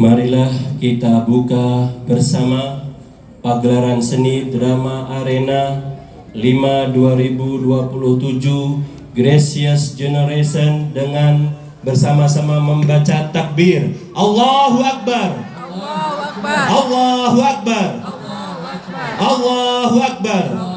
Marilah kita buka bersama pagelaran seni drama Arena 5 2027 Gracious Generation dengan bersama-sama membaca takbir. Allahu Akbar. Allahu Akbar. Allahu Akbar. Allahu Akbar. Allahu Akbar.